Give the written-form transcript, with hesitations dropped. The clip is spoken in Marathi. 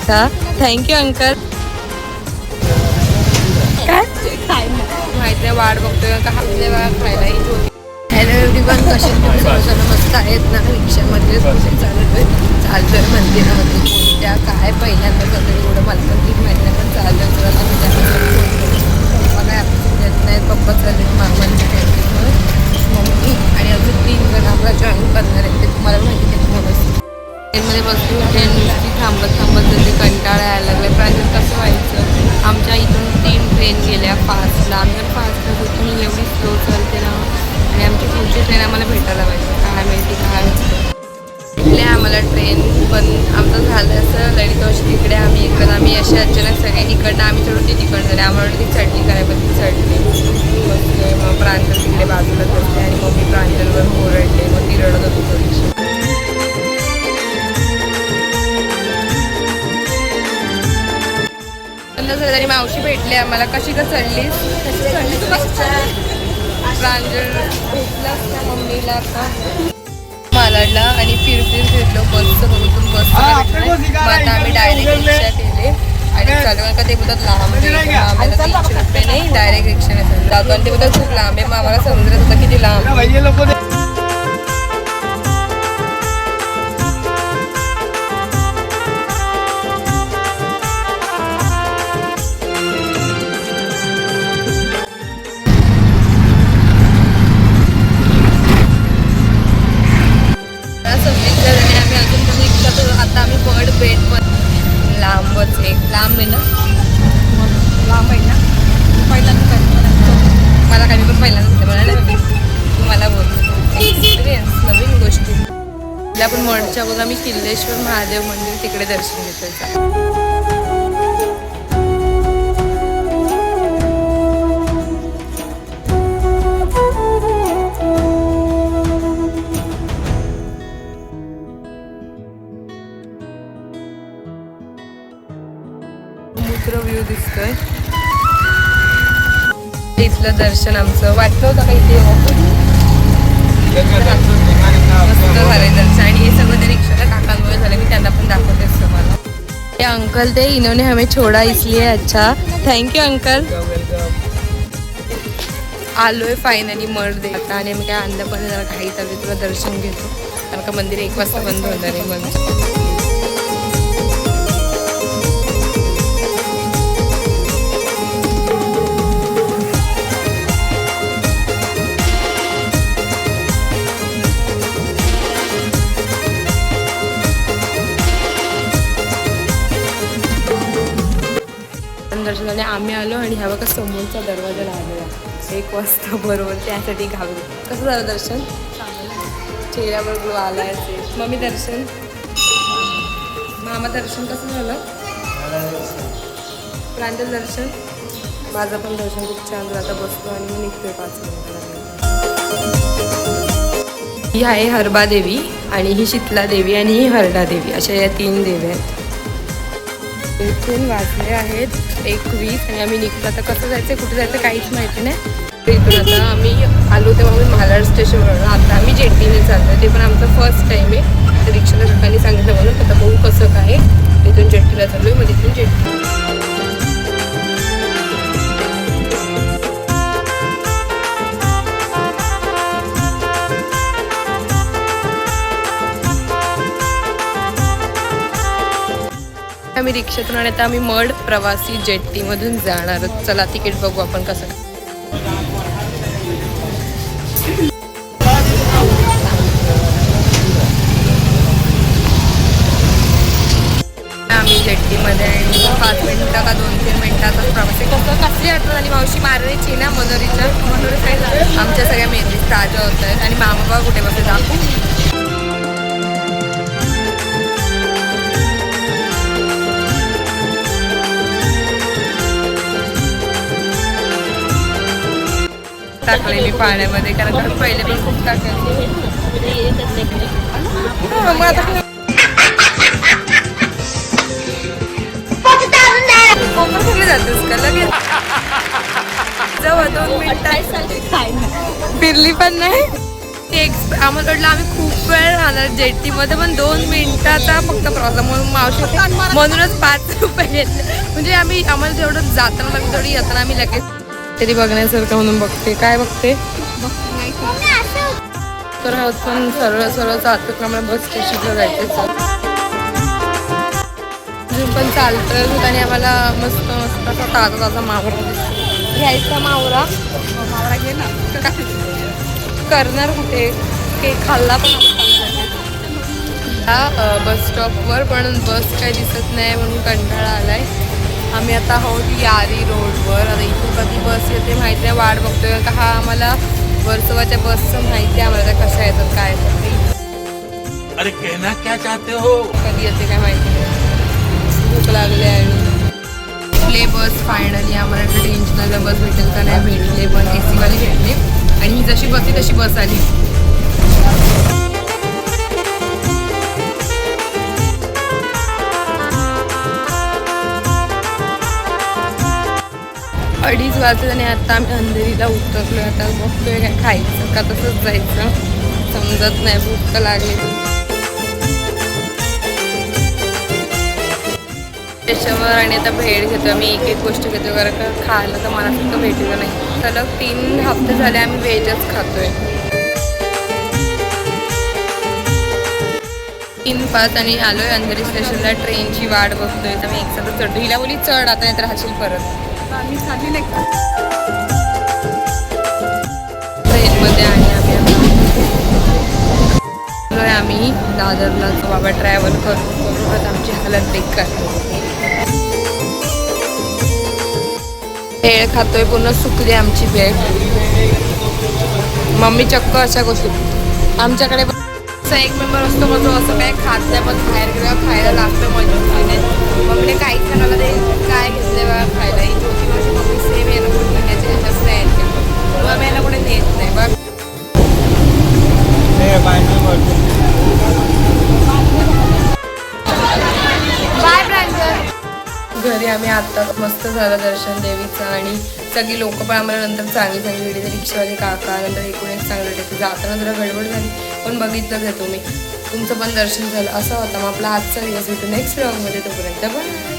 अच्छा, थँक्यू अंकल. काय माहिती वाट बघतोय का आपल्या वेळा खायला होती. हॅलो एव्हरीवन, कसे तुम्ही सर्वजण मस्त आहेत ना. रिक्षामध्ये चालतोय मंदिरामध्ये कोणत्या काय पहिल्यांदा सगळं एवढं मला पण 3 महिन्यानं चाललं पप्पा काय देत नाहीत. पप्पा चाललेत मामांच्या कॅन्टीनवर. मम्मी आणि अजून 3 जण आम्हाला जॉईन करणार आहेत. ते तुम्हाला माहिती आहे तुम्हाला ट्रेनमध्ये बसली. ट्रेन नुसती थांबत जाते, कंटाळा यायला लागला. प्रायझेस कसं व्हायचं. आमच्या इथून 3 ट्रेन गेल्या 5ला. आम्ही जर 5ला होतो मी एवढी स्लो चालते ना. आणि आमची पुढची ट्रेन आम्हाला भेटायला पाहिजे. काय माहिती काय आम्हाला ट्रेन पण आमचं झालं असं ललितवशी तिकडे आम्ही इकडं आम्ही असे अचानक सगळे इकडनं आम्ही चढून तिकडं झाले. आम्हाला ती चढणी करायला ती चढली बसले. मग प्रांजल तिकडे बाजूलाच बसले आणि मग मी प्रांजलवर ओरडले. मग ती रडत होती थोडीशी. तरी मावशी भेटले आम्हाला. कशी का चढलीस? प्रांजल भेटलास त्या मम्मीला का मालाडला आणि फिरलो बसचं बघून बस. मग आता आम्ही डायरेक्ट रिक्षा केले आणि चालू का ते बोलतात लांब आम्हाला 300 रुपये नाही डायरेक्ट रिक्षाने जातो आणि ते बोलतात खूप लांब आहे. मग आम्हाला समजत होतं किती लांब. आता आम्ही बर्ड बेट पण लांबच एक लांब आहे ना. लांब आहे ना. पहिल्यांदा मला काही पण पहिल्यांदा मला तुम्हाला बोलतो एक्सपिरियन्स नवीन गोष्टी. आपण मडच्या बघा मी किल्लेश्वर महादेव मंदिर तिकडे दर्शन घेतोय. व्ह्यू दिसतोय. इथलं दर्शन आमचं वाटलं होतं का इथे मस्त झालंय दर्शन. आणि हे सगळं ते रिक्षाला काकांमुळे झालं. मी त्यांना पण दाखवते असतं मला. हे अंकल ते इन्होंने हमें छोड़ा इसलिए. अच्छा, थँक्यू अंकल. आलोय फायनली मड आता. आणि मी काय आणलं पण जरा काही तरी तुला दर्शन घेतो कारण का मंदिर 1 वाजता बंद होणार आहे. म्हणजे दर्शनाने आम्ही आलो आणि ह्या बघा समोरचा दरवाजा लागलेला 1 वाजता बरोबर. त्यासाठी घाबरू. कसं झालं दर्शन? चेहऱ्यावर ग्लो आलाय. मम्मी दर्शन मामा दर्शन कसं झालं? प्रांजल दर्शन माझं पण दर्शन खूप छान झालं. आता बसतो आणि मी निघतोय 5 मिनिटाला. ही आहे हरबा देवी आणि ही शीतला देवी आणि ही हरडा देवी अशा या 3 देवी आहेत. इथून वाजले आहेत 1:20 आणि आम्ही निघतो. आता कसं जायचं कुठे जायचं काहीच माहिती नाही. इथून आता आम्ही आलो तेव्हा आम्ही महालाड स्टेशनवर. आता आम्ही जेट्टीने चाललो. ते पण आमचं फर्स्ट टाईम आहे. तर रिक्षाला सकाळी सांगितलं म्हणून आता बघू कसं काय. तिथून जेट्टीला चाललो आहे. मग तिथून जेट्टी आम्ही रिक्षातून आणि आता आम्ही मड प्रवासी जेट्टीमधून जाणार. चला तिकीट बघू आपण कसं. आम्ही जेट्टीमध्ये आणि 5 मिनिटं का 2-3 मिनिटाचा प्रवास आहे. कसली आठवण आणि मावशी मारण्याची ना मनोरीच्या साईडला आमच्या सगळ्या मेमरीज ताज्या होत आहेत. आणि मामा बाबा कुठे बसले दाखवू. टाकले मी पाण्यामध्ये कारण पहिले पण खूप टाकायचे. जातेस का लगेच? जवळ 2 मिनिटात फिरली पण नाही. आम्हाला वाटलं आम्ही खूप वेळ राहणार जेटीमध्ये, पण 2 मिनिटाचा फक्त प्रवास म्हणून मावशी म्हणूनच 5 रुपये घेतले. म्हणजे आम्हाला जेवढं जाताना लागलं तेवढी येताना आम्ही लगेच तरी बघण्यासारखं म्हणून बघते. काय बघते तर आहोत, पण सरळ सरळ जातो आम्हाला बस स्टेशनला जायचं. अजून पण चालतं आणि आम्हाला मस्त मस्त असा ताजा ताजा मावरा दिसतो. घ्यायचा मावरा घे ना. करणार कुठे केक खाल्ला पण बस स्टॉपवर, पण बस काही दिसत नाही म्हणून कंटाळा आलाय. आम्ही आता आहोत यारी रोडवर. आता इथून कधी बस येते माहिती आहे, वाट बघतोय का हा आम्हाला वर्सोवाच्या बसचं माहिती आहे आम्हाला त्या कशा येतात काय येतात ते. अरे कहना क्या चाहते हो? कधी येते काय माहिती नाही. भूक लागली आणि प्ले बस फायनली आम्हाला टेन्शनला बस भेटेल का नाही भेटले, पण AC वाली भेटली आणि ही जशी बसली तशी बस आली. अडीच वाजले आणि आता आम्ही अंधेरीला उतरलो. आता बघतोय काय खायचं का तसंच जायचं समजत नाही, भूक तर लागली. त्याच्यावर आणि आता भेट घेतो आम्ही, एक एक गोष्ट घेतो कारण का खायला तर मला सुद्धा भेटलं नाही. सलग 3 हफ्ते झाले आम्ही व्हेजच खातोय. 3-5 आणि आलोय अंधेरी स्टेशनला. ट्रेनची वाट बघतोय तर मी एकसाथ चढतो. हिला बोली चढ आता नाही तर राहशील परत. ट्रेनमध्ये आणि आम्ही दादरला बाबा ट्रॅव्हल करून आज आमची हालत बेकार. भेळ खातोय, पूर्ण सुकली आमची भेळ. मम्मी चक्क अशा गोष्टी आमच्याकडे एक मेंबर असतो मग जो असं काय खात नाही, पण बाहेर गेल्यावर खायला लागतं मजबुरीने. मम्मीने काहीच खायला दे काय घेतले बा खायला. ही छोटी माझी मम्मी सेम यायला कुठे घ्यायचे जास्त नाही मग आम्ही याला कुठे नेत नाही बघ. बाय ब्रँडर. घरी आम्ही आता मस्त झालं दर्शन देवीचं आणि सगळी लोक पण आम्हाला नंतर चांगली भेटली. रिक्षावाले काका नंतर एकूण एक चांगलं भेटले. जाताना जरा गडबड झाली पण बघितलं का तुम्ही, तुमचं पण दर्शन झालं. असं होतं मग आपला आजचा दिवस भेटू नेक्स्ट व्लॉगमध्ये. तोपर्यंत पण